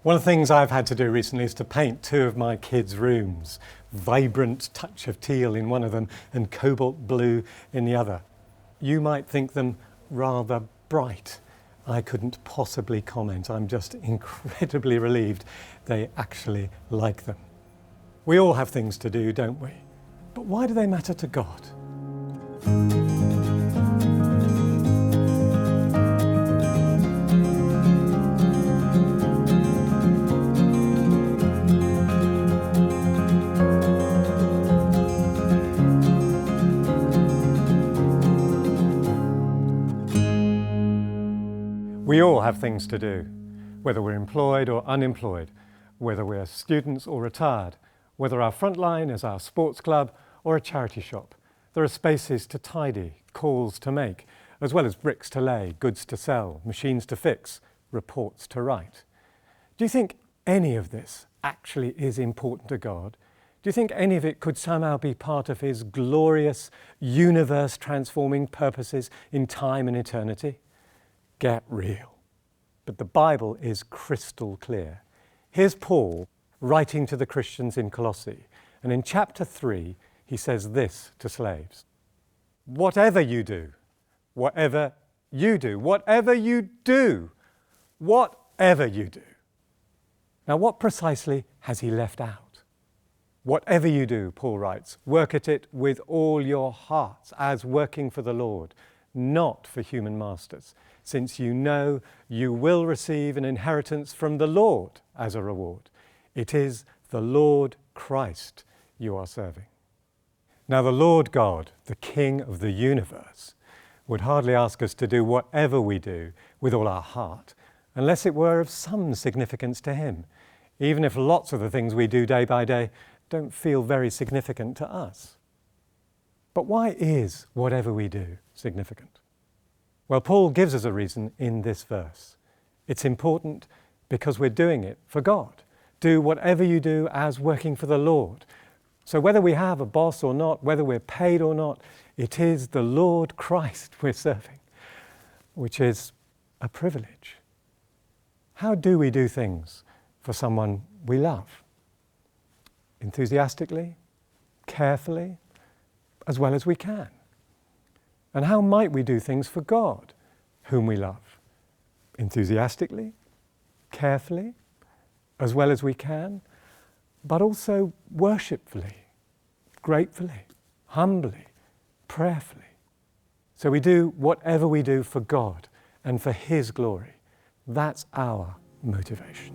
One of the things I've had to do recently is to paint two of my kids' rooms. Vibrant touch of teal in one of them and cobalt blue in the other. You might think them rather bright. I couldn't possibly comment. I'm just incredibly relieved they actually like them. We all have things to do, don't we? But why do they matter to God? We all have things to do, whether we're employed or unemployed, whether we're students or retired, whether our Frontline is our sports club or a charity shop. There are spaces to tidy, calls to make, as well as bricks to lay, goods to sell, machines to fix, reports to write. Do you think any of this actually is important to God? Do you think any of it could somehow be part of His glorious, universe-transforming purposes in time and eternity? Get real. But the Bible is crystal clear. Here's Paul writing to the Christians in Colossae, and in chapter 3 he says this to slaves: whatever you do, whatever you do, whatever you do, whatever you do. Now, what precisely has he left out? Whatever you do, Paul writes, work at it with all your hearts as working for the Lord, not for human masters, since you know you will receive an inheritance from the Lord as a reward. It is the Lord Christ you are serving. Now, the Lord God, the King of the universe, would hardly ask us to do whatever we do with all our heart, unless it were of some significance to Him, even if lots of the things we do day by day don't feel very significant to us. But why is whatever we do significant? Well, Paul gives us a reason in this verse. It's important because we're doing it for God. Do whatever you do as working for the Lord. So whether we have a boss or not, whether we're paid or not, it is the Lord Christ we're serving, which is a privilege. How do we do things for someone we love? Enthusiastically, carefully, as well as we can. And how might we do things for God, whom we love? Enthusiastically, carefully, as well as we can, but also worshipfully, gratefully, humbly, prayerfully. So we do whatever we do for God and for His glory. That's our motivation.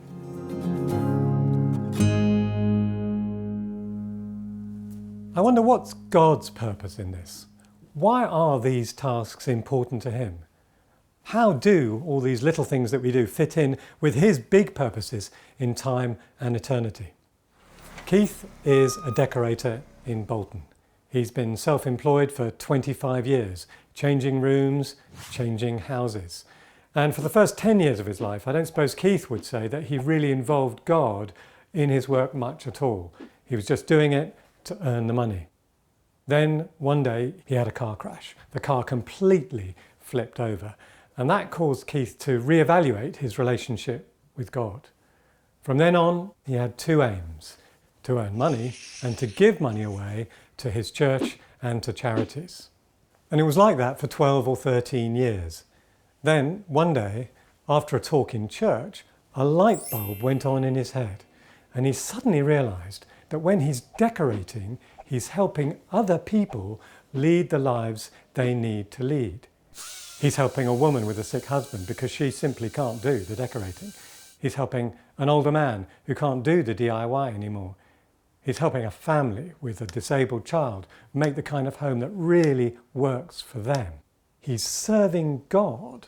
I wonder, what's God's purpose in this? Why are these tasks important to Him? How do all these little things that we do fit in with His big purposes in time and eternity? Keith is a decorator in Bolton. He's been self-employed for 25 years, changing rooms, changing houses. And for the first 10 years of his life, I don't suppose Keith would say that he really involved God in his work much at all. He was just doing it to earn the money. Then one day he had a car crash. The car completely flipped over, and that caused Keith to reevaluate his relationship with God. From then on, he had two aims: to earn money and to give money away to his church and to charities. And it was like that for 12 or 13 years. Then one day, after a talk in church, a light bulb went on in his head, and he suddenly realized that when he's decorating, he's helping other people lead the lives they need to lead. He's helping a woman with a sick husband because she simply can't do the decorating. He's helping an older man who can't do the DIY anymore. He's helping a family with a disabled child make the kind of home that really works for them. He's serving God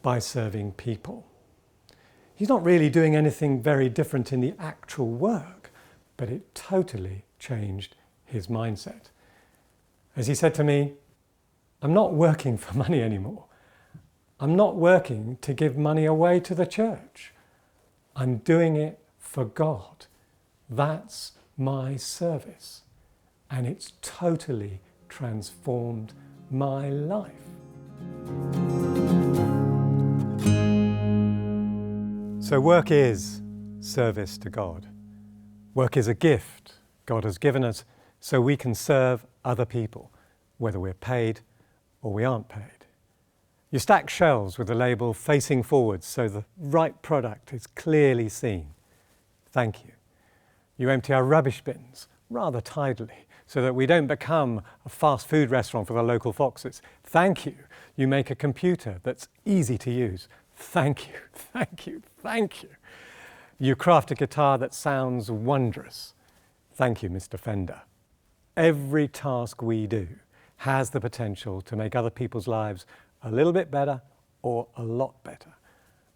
by serving people. He's not really doing anything very different in the actual work, but it totally changed his mindset. As he said to me, I'm not working for money anymore. I'm not working to give money away to the church. I'm doing it for God. That's my service. And it's totally transformed my life. So work is service to God. Work is a gift God has given us so we can serve other people, whether we're paid or we aren't paid. You stack shelves with the label facing forwards so the right product is clearly seen. Thank you. You empty our rubbish bins rather tidily so that we don't become a fast food restaurant for the local foxes. Thank you. You make a computer that's easy to use. Thank you, thank you, thank you. You craft a guitar that sounds wondrous. Thank you, Mr. Fender. Every task we do has the potential to make other people's lives a little bit better or a lot better.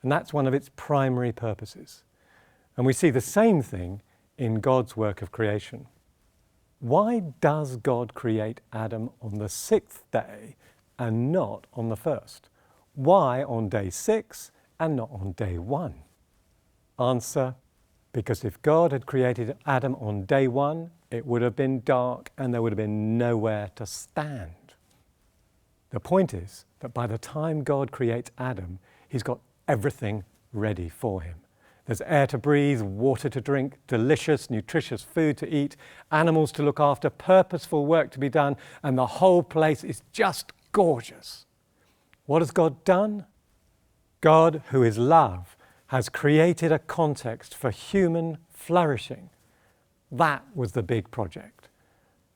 And that's one of its primary purposes. And we see the same thing in God's work of creation. Why does God create Adam on the 6th day and not on the 1st? Why on day 6 and not on day 1? Answer, because if God had created Adam on day 1, it would have been dark and there would have been nowhere to stand. The point is that by the time God creates Adam, he's got everything ready for him. There's air to breathe, water to drink, delicious, nutritious food to eat, animals to look after, purposeful work to be done, and the whole place is just gorgeous. What has God done? God, who is love, has created a context for human flourishing. That was the big project.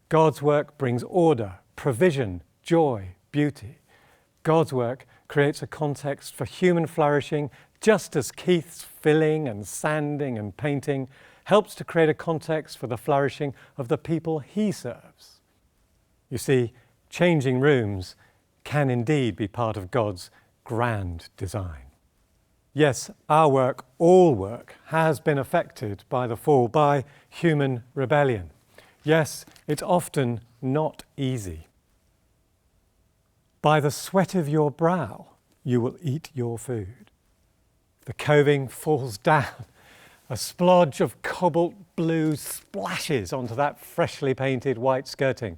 God's work brings order, provision, joy, beauty. God's work creates a context for human flourishing, just as Keith's filling and sanding and painting helps to create a context for the flourishing of the people he serves. You see, changing rooms can indeed be part of God's grand design. Yes, our work, all work, has been affected by the fall, by human rebellion. Yes, it's often not easy. By the sweat of your brow, you will eat your food. The coving falls down. A splodge of cobalt blue splashes onto that freshly painted white skirting.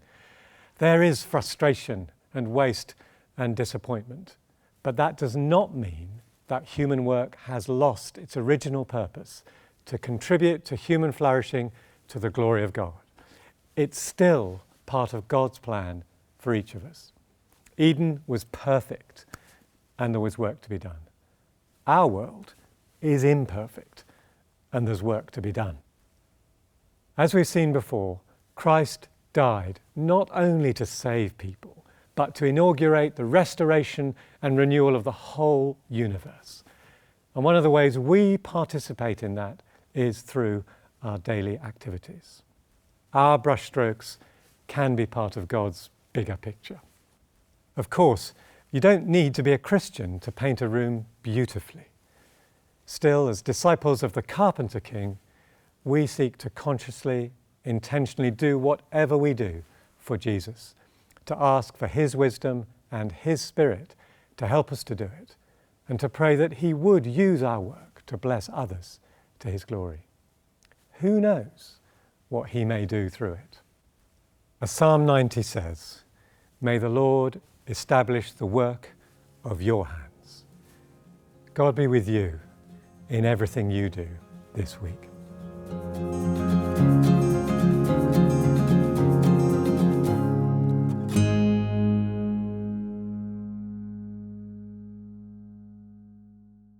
There is frustration and waste and disappointment, but that does not mean that human work has lost its original purpose to contribute to human flourishing to the glory of God. It's still part of God's plan for each of us. Eden was perfect and there was work to be done. Our world is imperfect and there's work to be done. As we've seen before, Christ died not only to save people, but to inaugurate the restoration and renewal of the whole universe. And one of the ways we participate in that is through our daily activities. Our brushstrokes can be part of God's bigger picture. Of course, you don't need to be a Christian to paint a room beautifully. Still, as disciples of the Carpenter King, we seek to consciously, intentionally do whatever we do for Jesus, to ask for his wisdom and his Spirit to help us to do it, and to pray that he would use our work to bless others to his glory. Who knows what he may do through it? As Psalm 90 says, "May the Lord establish the work of your hands." God be with you in everything you do this week.